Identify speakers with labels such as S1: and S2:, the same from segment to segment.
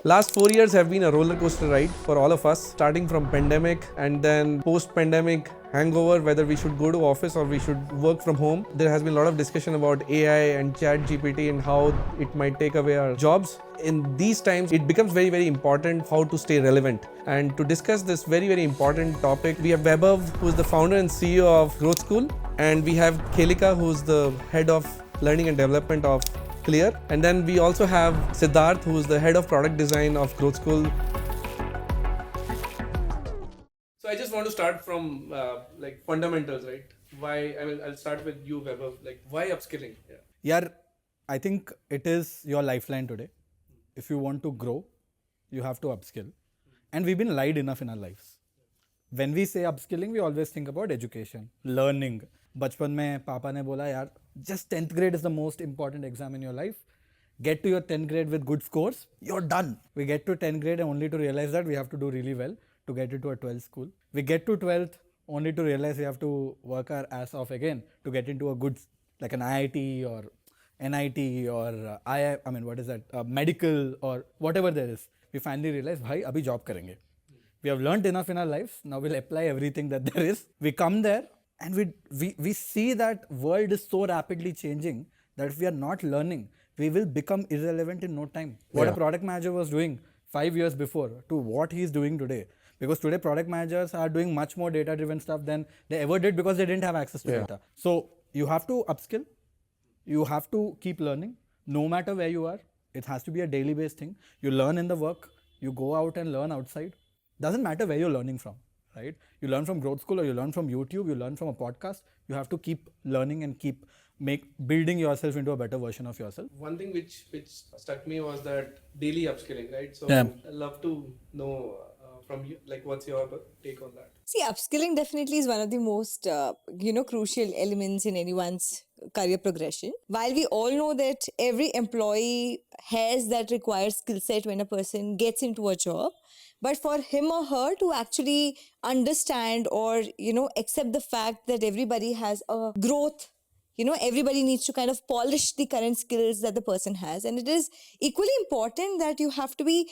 S1: Last 4 years have been a roller coaster ride for all of us, starting from pandemic and then post-pandemic hangover, whether we should go to office or we should work from home. There has been a lot of discussion about AI and chat GPT and how it might take away our jobs. In these times, it becomes very, very important how to stay relevant. And to discuss this very, very important topic, we have Vaibhav, who is the founder and CEO of GrowthSchool, and we have Khelika, who is the head of learning and development of Clear. And then we also have Siddharth, who is the head of product design of GrowthSchool. So I just want to start from like fundamentals, right? Why? I'll start with you, Vaibhav. Like, why upskilling?
S2: Yeah, I think it is your lifeline today. If you want to grow, you have to upskill. And we've been lied enough in our lives. When we say upskilling, we always think about education, learning. बचपन में पापा ने बोला यार just 10th grade is the most important exam in your life. Get to your 10th grade with good scores, you're done. We get to 10th grade only to realize that we have to do really well to get into a 12th school. We get to 12th only to realize we have to work our ass off again to get into a good, like an IIT or NIT or medical or whatever there is. We finally realize, bhai, abhi job karenge. We have learned enough in our lives. Now we'll apply everything that there is. We come there and we see that world is so rapidly changing that if we are not learning, we will become irrelevant in no time. What a product manager was doing 5 years before to what he is doing today. Because today product managers are doing much more data-driven stuff than they ever did because they didn't have access to data. So you have to upskill. You have to keep learning no matter where you are. It has to be a daily based thing. You learn in the work. You go out and learn outside. Doesn't matter where you're learning from, right? You learn from GrowthSchool or you learn from YouTube, you learn from a podcast. You have to keep learning and keep building yourself into a better version of yourself.
S1: One thing which struck me was that daily upskilling, right? So I'd love to know from you, like, what's your take on that?
S3: See, upskilling definitely is one of the most, crucial elements in anyone's career progression. While we all know that every employee has that required skill set when a person gets into a job, but for him or her to actually understand or, accept the fact that everybody has a growth, everybody needs to kind of polish the current skills that the person has. And it is equally important that you have to be,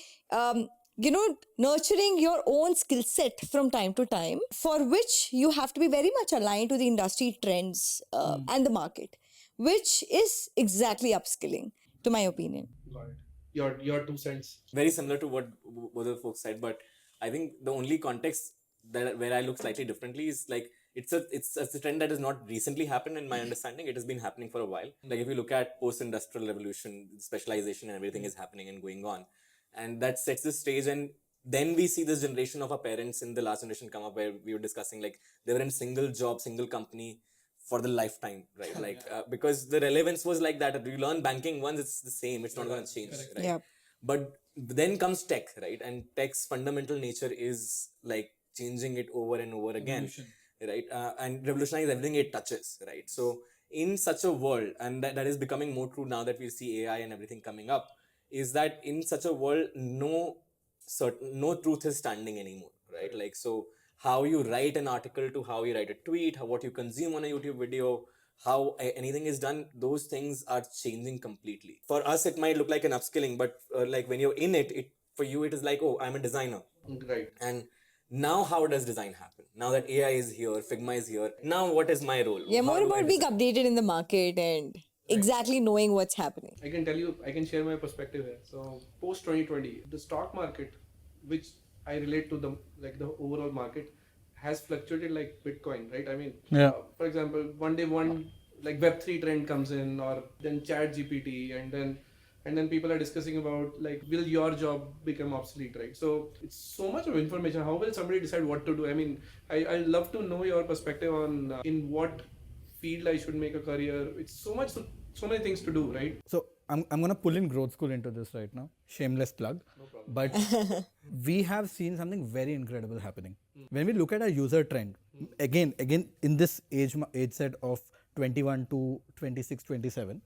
S3: nurturing your own skill set from time to time, for which you have to be very much aligned to the industry trends and the market, which is exactly upskilling, to my opinion.
S1: Got it. Your 2 cents.
S4: Very similar to what both the folks said, but I think the only context where I look slightly differently is like it's a trend that has not recently happened in my understanding. It has been happening for a while. Like if you look at post-industrial revolution, specialization and everything is happening and going on, and that sets the stage. And then we see this generation of our parents in the last generation come up where we were discussing like they were in single job, single company for the lifetime, right? Like because the relevance was like that. If you learn banking once, it's the same. It's not going to change, right?
S3: Yeah.
S4: But then comes tech, right? And tech's fundamental nature is like changing it over and over again, right? And revolutionize everything it touches, right? So in such a world, and that is becoming more true now that we see AI and everything coming up, is that in such a world, no truth is standing anymore, right? Like, so how you write an article to how you write a tweet, what you consume on a YouTube video, how anything is done, those things are changing completely. For us, it might look like an upskilling, but like when you're in it, for you, it is like, oh, I'm a designer.
S1: Right.
S4: And now how does design happen? Now that AI is here, Figma is here, now what is my role?
S3: Yeah, more about being updated in the market and exactly knowing what's happening.
S1: I can share my perspective here. So post 2020, the stock market, which I relate to the overall market, has fluctuated like Bitcoin, right? I mean, for example, one day like Web3 trend comes in, or then Chat GPT, and then people are discussing about like, will your job become obsolete, right? So it's so much of information. How will somebody decide what to do? I mean, I love to know your perspective on in what field I should make a career. It's so many things to do, right?
S2: So I'm going to pull in GrowthSchool into this right now. Shameless plug. No problem. But we have seen something very incredible happening. When we look at a user trend, again in this age set of 21 to 26, 27,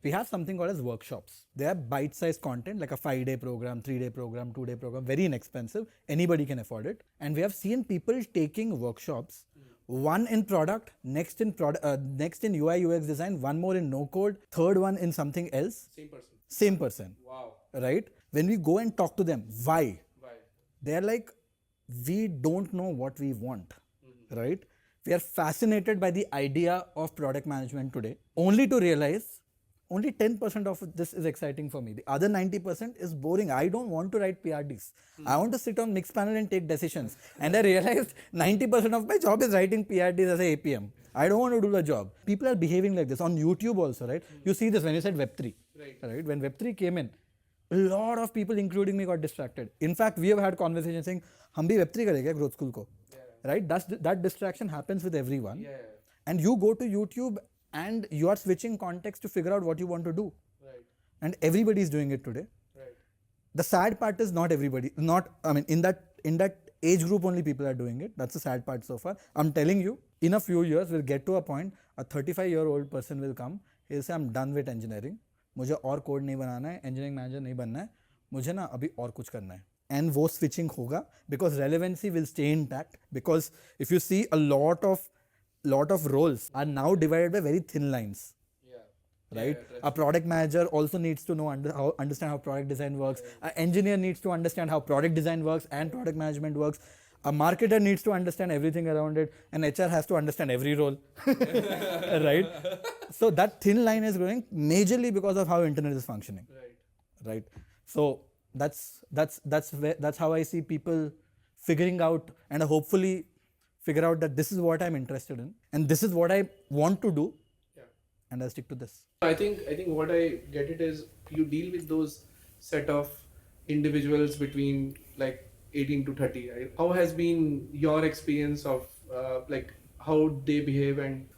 S2: we have something called as workshops. They are bite-sized content, like a 5-day program, 3-day program, 2-day program, very inexpensive. Anybody can afford it. And we have seen people taking workshops, one in product, next in UI UX design, one more in no code, third one in something else.
S1: Same person.
S2: Same person.
S1: Wow.
S2: Right? when we go and talk to them, why? They're like, we don't know what we want, right? We are fascinated by the idea of product management today, only to realize only 10% of this is exciting for me. The other 90% is boring. I don't want to write PRDs. I want to sit on mixed panel and take decisions. And I realized 90% of my job is writing PRDs as a APM. I don't want to do the job. People are behaving like this on YouTube also, right? You see this when you said Web3, right? When Web3 came in, a lot of people, including me, got distracted. In fact, we have had conversations saying, "Hum bhi Web3 karenge growth school ko," right? That distraction happens with everyone. And you go to YouTube and you are switching context to figure out what you want to do. And everybody is doing it today. The sad part is not everybody. In that age group only people are doing it. That's the sad part so far. I'm telling you, in a few years, we'll get to a point, a 35-year-old person will come, he'll say, I'm done with engineering. मुझे और code नहीं बनाना है, engineering manager नहीं बनना है, मुझे ना अभी और कुछ करना है. And वो switching होगा because relevancy will stay intact. Because if you see, a lot of roles are now divided by very thin lines. Right? A product manager also needs to know understand how product design works. An engineer needs to understand how product design works and product management works. A marketer needs to understand everything around it, and HR has to understand every role. Right? So that thin line is growing majorly because of how internet is functioning. Right? So that's how I see people figuring out and hopefully figure out that this is what I'm interested in and this is what I want to do. And I'll stick to this.
S1: I think what I get it is you deal with those set of individuals between like 18 to 30. Right? How has been your experience of like how they behave and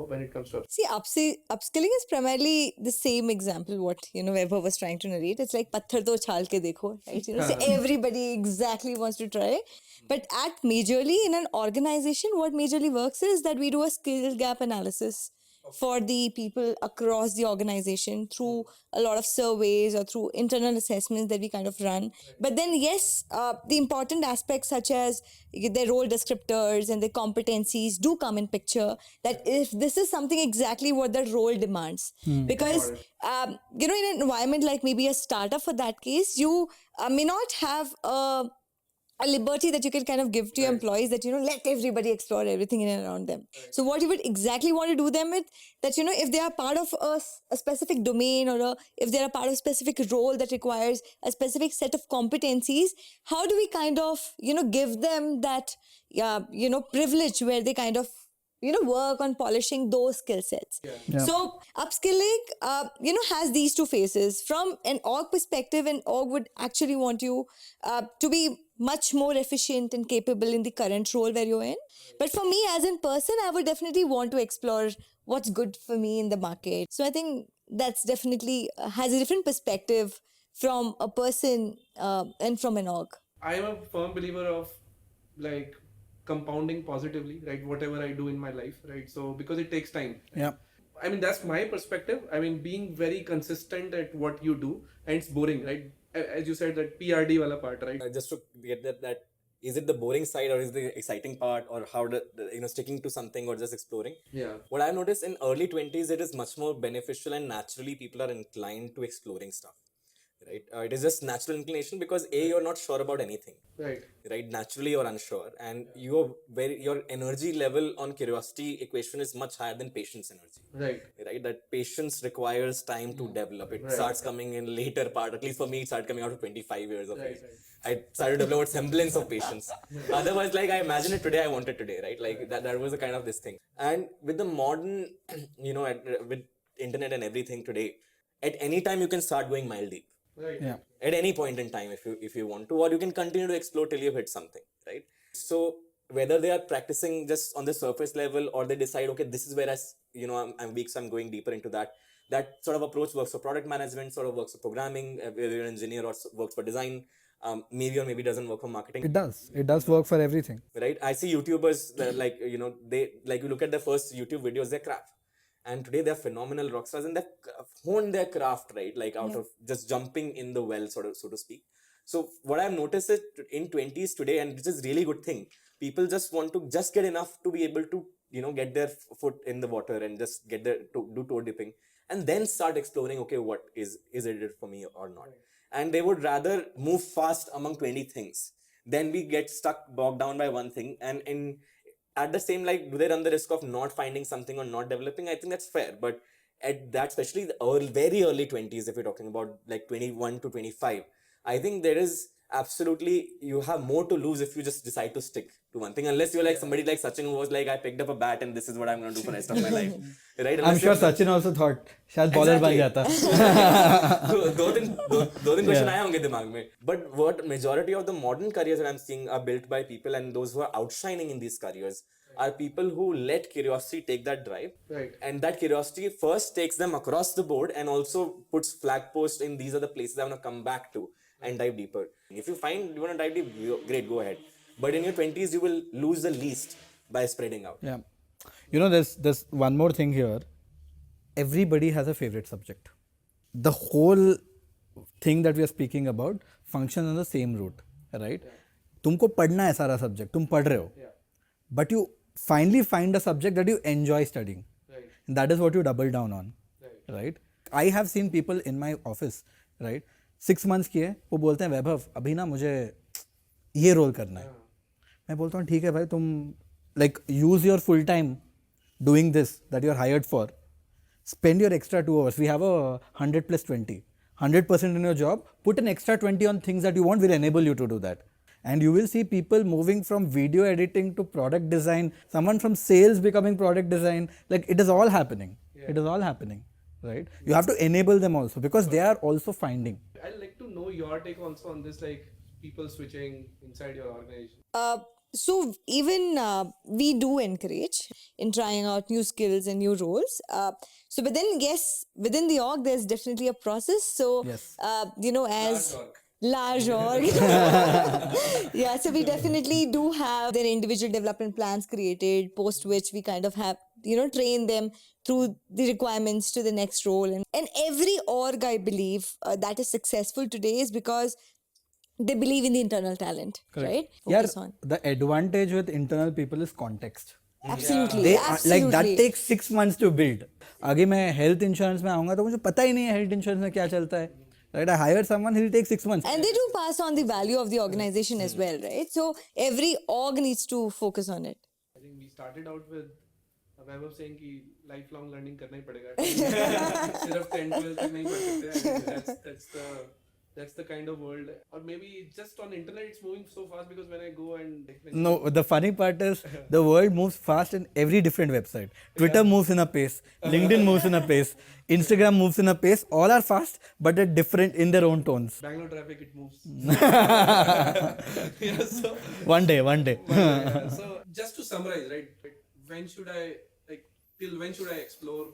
S1: when it comes to
S3: See, upskilling is primarily the same example what Vaibhav was trying to narrate. It's like patthar to chhal ke dekho, right? So everybody exactly wants to try. But majorly in an organization, what majorly works is that we do a skill gap analysis for the people across the organization through a lot of surveys or through internal assessments that we kind of run. But then, yes, the important aspects such as their role descriptors and their competencies do come in picture, that if this is something exactly what the role demands. Because, in an environment like maybe a startup for that case, you may not have a liberty that you can kind of give to your employees that, let everybody explore everything in and around them. So what you would exactly want to do them with, that, if they are part of a specific domain or if they are part of a specific role that requires a specific set of competencies, how do we kind of, give them that, privilege where they kind of, work on polishing those skill sets. So upskilling, has these two phases. From an org perspective, an org would actually want you to be much more efficient and capable in the current role where you're in. But for me as in person, I would definitely want to explore what's good for me in the market. So I think that's definitely has a different perspective from a person and from an org.
S1: I am a firm believer of like compounding positively, right? Whatever I do in my life, right? So because it takes time.
S2: Yeah.
S1: I mean, that's my perspective. I mean, being very consistent at what you do, and it's boring, right? As you said, that PRD wala part, right?
S4: Just to get that is it the boring side or is it the exciting part, or how sticking to something or just exploring?
S1: Yeah.
S4: What I've noticed in early 20s, it is much more beneficial and naturally people are inclined to exploring stuff. Right? It is just natural inclination because you're not sure about anything. Right? Naturally you're unsure, and your energy level on curiosity equation is much higher than patience energy. Right? That patience requires time to develop. It starts coming in later part. At least for me, it started coming out of 25 years of age. I started to develop a semblance of patience. Otherwise, like I imagine it today, I want it today, right? Like that was a kind of this thing. And with the modern, with internet and everything today, at any time you can start going mile deep. At any point in time, if you want to, or you can continue to explore till you hit something, right? So whether they are practicing just on the surface level, or they decide, okay, this is where I'm weak, so I'm going deeper into that. That sort of approach works for product management, sort of works for programming, whether you're an engineer or works for design. Maybe or maybe doesn't work for marketing.
S2: It does work for everything.
S4: Right? I see YouTubers you look at their first YouTube videos, they're crap. And today they're phenomenal rock stars and they've honed their craft, right? Like out of just jumping in the well, so to speak. So what I've noticed is in 20s today, and which is really good thing, people just want to just get enough to be able to, get their foot in the water and just get there to do toe dipping and then start exploring, okay, what is it for me or not? and they would rather move fast among 20 things than we get stuck bogged down by one thing. And in at the same, like, do they run the risk of not finding something or not developing? I think that's fair, but at that, especially the very early 20s, if you're talking about like 21 to 25, I think there is absolutely, you have more to lose if you just decide to stick to one thing, unless you're like somebody like Sachin, who was like, I picked up a bat and this is what I'm going to do for the rest of my life, right?
S2: I'm sure Sachin also thought शायद bowler बन जाता.
S4: दो दिन question आए होंगे दिमाग में. But what majority of the modern careers that I'm seeing are built by people, and those who are outshining in these careers are people who let curiosity take that drive,
S1: Right.
S4: and that curiosity first takes them across the board and also puts flag posts in these are the places I want to come back to and dive deeper. If you find you want to dive deep, great, go ahead. But in your 20s, you will lose the least by spreading out.
S2: Yeah. You know, there's one more thing here. Everybody has a favorite subject. The whole thing that we are speaking about functions on the same route, right? तुमको पढ़ना है सारा subject, तुम पढ़ रहे हो. But you finally find a subject that you enjoy studying.
S1: Right.
S2: And that is what you double down on, right? I have seen people in my office, right? 6 months किए, वो बोलते हैं वैभव अभी ना मुझे ये रोल करना है. मैं बोलता हूँ ठीक है भाई, तुम like use your full time doing this that you are hired for. Spend your extra 2 hours. We have a 100 plus 20. 100% in your job. Put an extra 20 on things that you want. Will enable you to do that. And you will see people moving from video editing to product design. Someone from sales becoming product design. Like it is all happening. Yeah. It is all happening, right? Yeah. You have to enable them also because they are also finding.
S1: I'd like to know your take also on this, like people switching inside your organization.
S3: So even we do encourage in trying out new skills and new roles. But then yes, within the org, there's definitely a process. So,
S2: yes.
S3: As large org. Yeah, so we definitely do have their individual development plans created, post which we kind of have, train them through the requirements to the next role. And every org, I believe, that is successful today is because they believe in the internal talent, right? Focus on.
S2: The advantage with internal people is context.
S3: Absolutely.
S2: Like that takes 6 months to build. आगे मैं health insurance में आऊँगा तो मुझे पता ही नहीं है health insurance में क्या चलता है. Right? I hire someone, he'll take 6 months.
S3: And they do pass on the value of the organization as well, right? So every org needs to focus on it.
S1: I think we started out with Vaibhav saying कि lifelong learning करना ही पड़ेगा. सिर्फ 10-12 तक नहीं पढ़ सकते. That's the kind of world, or maybe just on internet it's moving so fast because when I go and
S2: no, the funny part is the world moves fast in every different website. Twitter moves in a pace, LinkedIn moves in a pace, Instagram moves in a pace. All are fast, but they're different in their own tones.
S1: Bangalore traffic, it moves.
S2: One day.
S1: So just to summarize, right? When should I till when should I explore,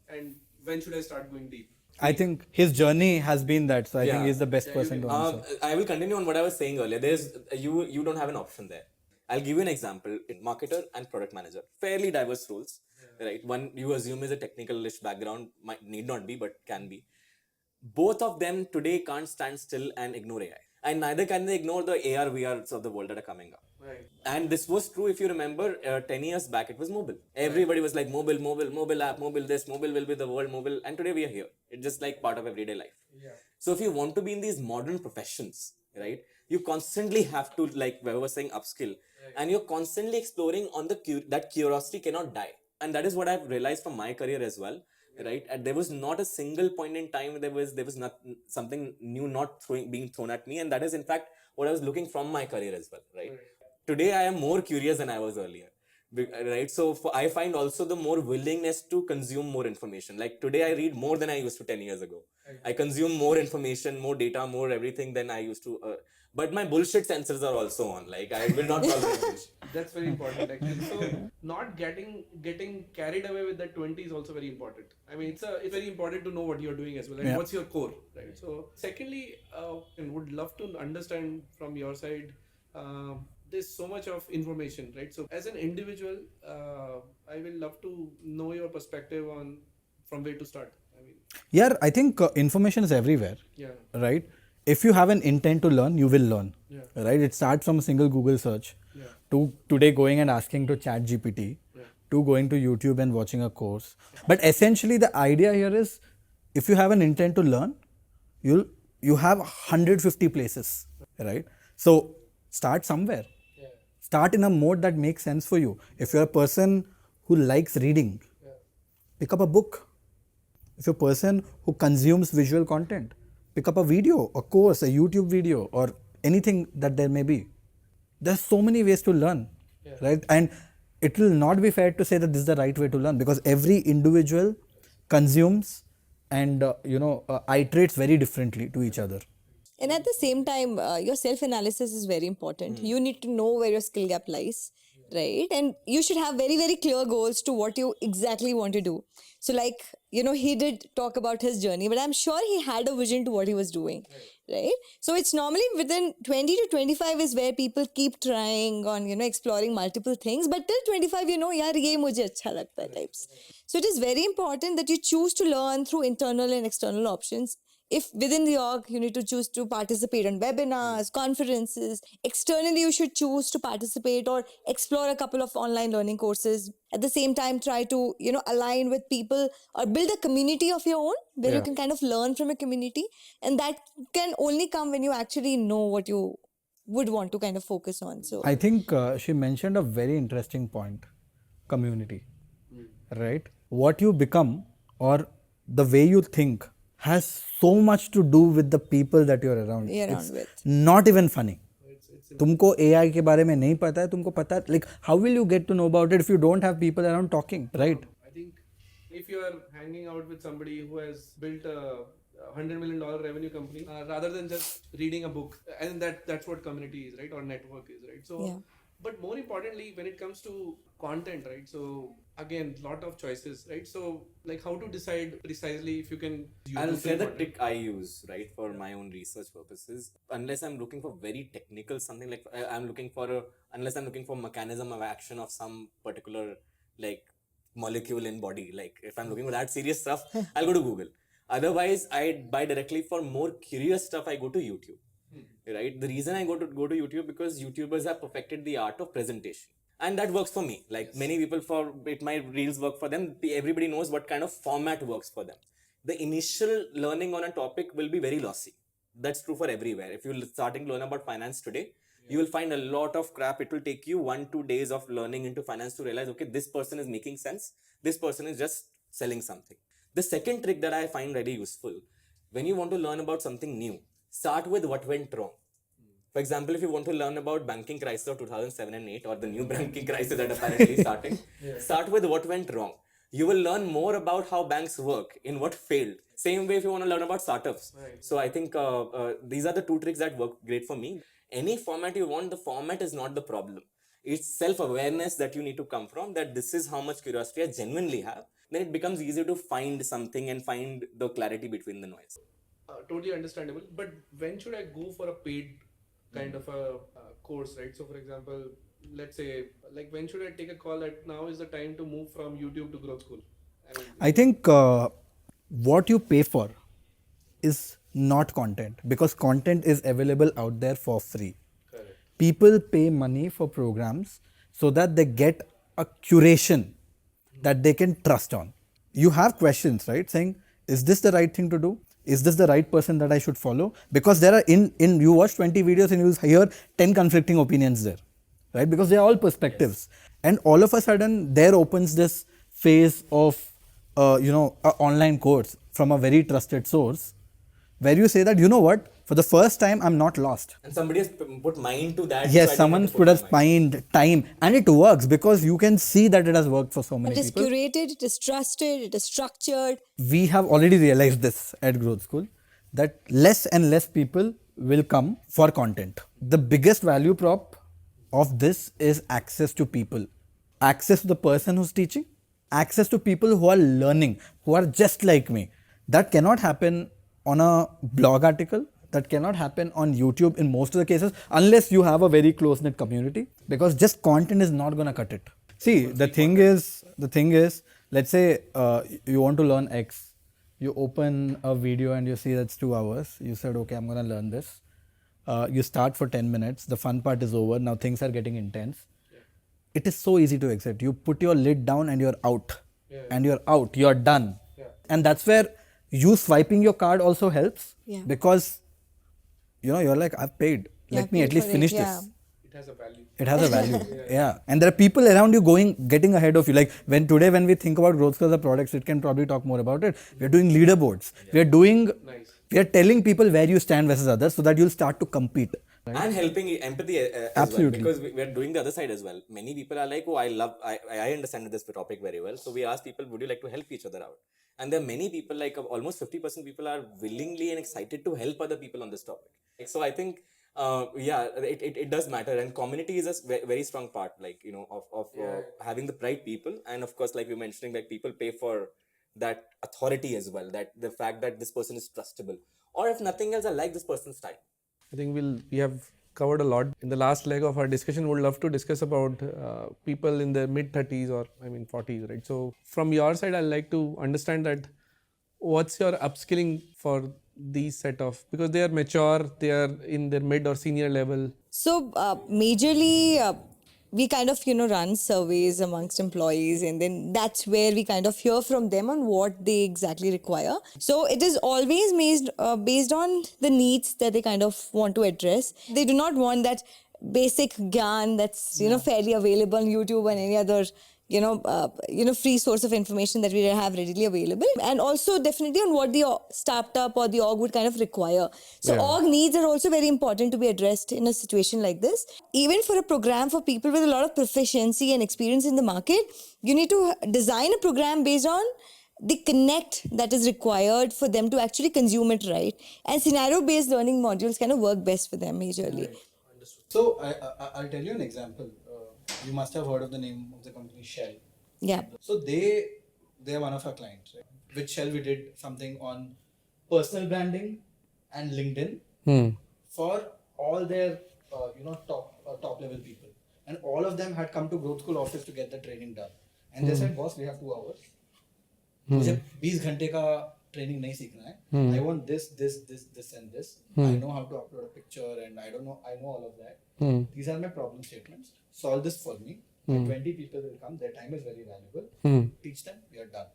S1: and when should I start going deep?
S2: I think his journey has been that, so I think he's the best person to answer.
S4: I will continue on what I was saying earlier. There's you don't have an option there. I'll give you an example. In marketer and product manager, fairly diverse roles, right? One you assume is a technical-ish background, need not be, but can be. Both of them today can't stand still and ignore AI, and neither can they ignore the AR VRs of the world that are coming up.
S1: Right.
S4: And this was true if you remember 10 years back, it was mobile. Everybody was like mobile app, mobile this, mobile will be the world, mobile. And today we are here. It's just like part of everyday life.
S1: Yeah.
S4: So if you want to be in these modern professions, right, you constantly have to, like Vaibhav was saying, upskill. Right. And you're constantly exploring on that curiosity cannot die. And that is what I've realized from my career as well. Right, and there was not a single point in time there was not something new being thrown at me, and that is in fact what I was looking from my career as well. Right. Today I am more curious than I was earlier. Right, so I find also the more willingness to consume more information. Like today I read more than I used to 10 years ago. I consume more information, more data, more everything than I used to. But my bullshit sensors are also on. Like I will not tolerate bullshit.
S1: That's very important actually. So not getting carried away with that 20 is also very important. I mean, it's very important to know what you're doing as well and what's your core, right? So secondly, and would love to understand from your side. There's so much of information, right? So as an individual, I will love to know your perspective on from where to start.
S2: I think information is everywhere.
S1: Yeah.
S2: Right. If you have an intent to learn, you will learn.
S1: Yeah.
S2: Right. It starts from a single Google search to today going and asking to ChatGPT to going to YouTube and watching a course. But essentially, the idea here is, if you have an intent to learn, you have 150 places, right? So start somewhere. Start in a mode that makes sense for you. If you're a person who likes reading, pick up a book. If you're a person who consumes visual content, pick up a video, a course, a YouTube video, or anything that there may be. There's so many ways to learn, right? And it will not be fair to say that this is the right way to learn, because every individual consumes and iterates very differently to each other.
S3: And at the same time, your self analysis is very important. You need to know where your skill gap lies, right? And you should have very, very clear goals to what you exactly want to do. So, like, he did talk about his journey, but I'm sure he had a vision to what he was doing, right? So, it's normally within 20 to 25 is where people keep trying on, exploring multiple things. But till 25, yaar, ye mujhe acha lagta hai types. So, it is very important that you choose to learn through internal and external options. If within the org, you need to choose to participate in webinars, conferences. Externally, you should choose to participate or explore a couple of online learning courses. At the same time, try to, align with people or build a community of your own where you can kind of learn from a community. And that can only come when you actually know what you would want to kind of focus on. So
S2: I think she mentioned a very interesting point, community, right? What you become or the way you think has so much to do with the people that you're around. It's not even funny. तुमको AI के बारे में नहीं पता है, तुमको पता है, like how will you get to know about it if you don't have people around talking, right?
S1: I think if you are hanging out with somebody who has built a $100 million revenue company, rather than just reading a book, and that's what community is, right? Or network is, right? So, but more importantly, when it comes to content, right? So again, lot of choices, right? So like how to decide precisely if you can use
S4: I'll say the trick I use, right, for my own research purposes. Unless I'm looking for very technical something, like unless I'm looking for mechanism of action of some particular like molecule in body, like if I'm looking for that serious stuff, I'll go to Google. Otherwise, I buy directly. For more curious stuff, I go to YouTube. Right? The reason I go to YouTube because YouTubers have perfected the art of presentation. And that works for me. Like many people, for it, my reels work for them. Everybody knows what kind of format works for them. The initial learning on a topic will be very lossy. That's true for everywhere. If you're starting to learn about finance today, you will find a lot of crap. It will take you 1-2 days of learning into finance to realize, okay, this person is making sense. This person is just selling something. The second trick that I find very useful, when you want to learn about something new, start with what went wrong. For example, if you want to learn about banking crisis of 2007 and 8 or the new banking crisis that apparently starting, start with what went wrong. You will learn more about how banks work, in what failed. Same way if you want to learn about startups. Right. So I think these are the two tricks that work great for me. Any format you want, the format is not the problem. It's self-awareness that you need to come from, that this is how much curiosity I genuinely have. Then it becomes easier to find something and find the clarity between the noise.
S1: Totally understandable. But when should I go for a paid kind of a course, right? So for example, let's say, like when should I take a call that now is the time to move from YouTube to GrowthSchool?
S2: I think what you pay for is not content, because content is available out there for free.
S1: Correct.
S2: People pay money for programs so that they get a curation that they can trust on. You have questions, right? Saying, is this the right thing to do? Is this the right person that I should follow? Because there are you watch 20 videos and you hear 10 conflicting opinions there, right? Because they are all perspectives. Yes. And all of a sudden there opens this phase of, an online course from a very trusted source where you say that, you know what, for the first time, I'm not lost.
S4: And somebody has put mind to that.
S2: Yes, so someone put a mind, time, and it works because you can see that it has worked for so many people.
S3: It is curated, it is trusted, it is structured.
S2: We have already realized this at Growth School, that less and less people will come for content. The biggest value prop of this is access to people. Access to the person who's teaching, access to people who are learning, who are just like me. That cannot happen on a blog article. That cannot happen on YouTube in most of the cases, unless you have a very close-knit community, because just content is not going to cut it. See, the thing is, let's say you want to learn X. You open a video and you see that's 2 hours. You said, okay, I'm going to learn this. You start for 10 minutes. The fun part is over. Now things are getting intense. Yeah. It is so easy to exit. You put your lid down and you're out. Yeah. And you're out. You're done. Yeah. And that's where you swiping your card also helps. Yeah. Because you're like, I've paid.
S3: Yeah,
S2: Let me at
S3: paid
S2: least
S3: for it,
S2: finish
S3: yeah.
S2: this.
S1: It has a value.
S2: It has a value. Yeah. And there are people around you getting ahead of you. Like when we think about growth as a products, it can probably talk more about it. We're doing leaderboards. We are telling people where you stand versus others so that you'll start to compete. Right?
S4: And helping empathy as
S2: Absolutely.
S4: well, because we are doing the other side as well. Many people are like, oh, I understand this topic very well. So we ask people, would you like to help each other out? And there are many people, like almost 50% people are willingly and excited to help other people on this topic. So I think, it does matter. And community is a very strong part, like, of having the right people. And of course, like you're mentioning, that people pay for that authority as well, that the fact that this person is trustable. Or if nothing else, I like this person's style.
S1: I think we have covered a lot. In the last leg of our discussion, would love to discuss about people in their mid 30s or 40s, right? So from your side, I'd like to understand that what's your upskilling for these set of, because they are mature, they are in their mid or senior level.
S3: So majorly, we kind of run surveys amongst employees, and then that's where we kind of hear from them on what they exactly require. So it is always based on the needs that they kind of want to address. They do not want that basic gyan that's fairly available on YouTube and any other free source of information that we have readily available, and also definitely on what the startup or the org would kind of require. So org needs are also very important to be addressed in a situation like this. Even for a program for people with a lot of proficiency and experience in the market, you need to design a program based on the connect that is required for them to actually consume it right. And scenario-based learning modules kind of work best for them majorly.
S2: So I'll tell you an example. You must have heard of the name of the company Shell.
S3: Yeah.
S2: So they are one of our clients. Right? With Shell, we did something on personal branding and LinkedIn for all their top level people, and all of them had come to Growth School office to get the training done. And they said, boss, we have 2 hours. मुझे 20 घंटे का training नहीं सीखना है. I want this and this. I know how to upload a picture and I know all of that. These are my problem statements. Solve this for me. 20 people will come. Their time is very valuable. Teach them. We are done.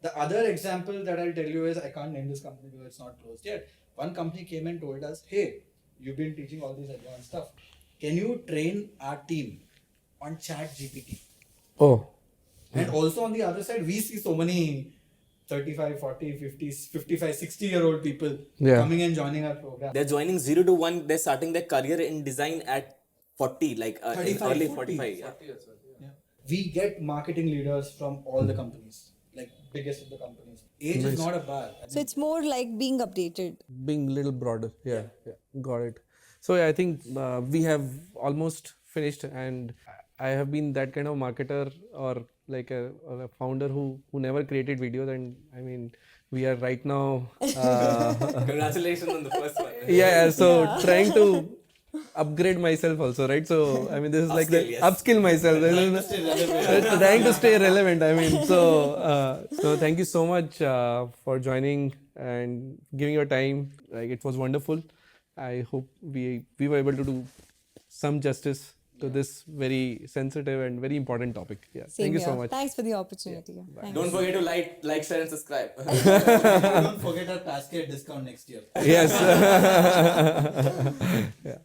S2: The other example that I'll tell you is, I can't name this company because it's not closed yet. One company came and told us, hey, you've been teaching all this advanced stuff. Can you train our team on ChatGPT?
S1: Oh.
S2: And also on the other side, we see so many 35, 40, 50, 55, 60-year-old people coming and joining our program.
S4: They're joining 0 to 1. They're starting their career in design at 40, like in early 45. Yeah.
S2: We get marketing leaders from all the companies, like biggest of the companies. Age is not a bar.
S3: So it's more like being updated.
S1: Being a little broader. Yeah. Got it. So I think we have almost finished, and I have been that kind of marketer or like a founder who never created videos, and I mean, we are right now
S4: Congratulations on the first one.
S1: So trying to upgrade myself also, right? So I mean, this is like the upskill myself, trying to stay relevant. I mean, so thank you so much for joining and giving your time. Like, it was wonderful. I hope we were able to do some justice to this very sensitive and very important topic. Yeah.
S3: Same
S1: Thank you
S3: here.
S1: so much.
S3: Thanks for the opportunity. Thanks.
S4: Don't forget to like, share, and subscribe.
S2: Don't forget our Pazcast discount next year.
S1: Yes. Yeah.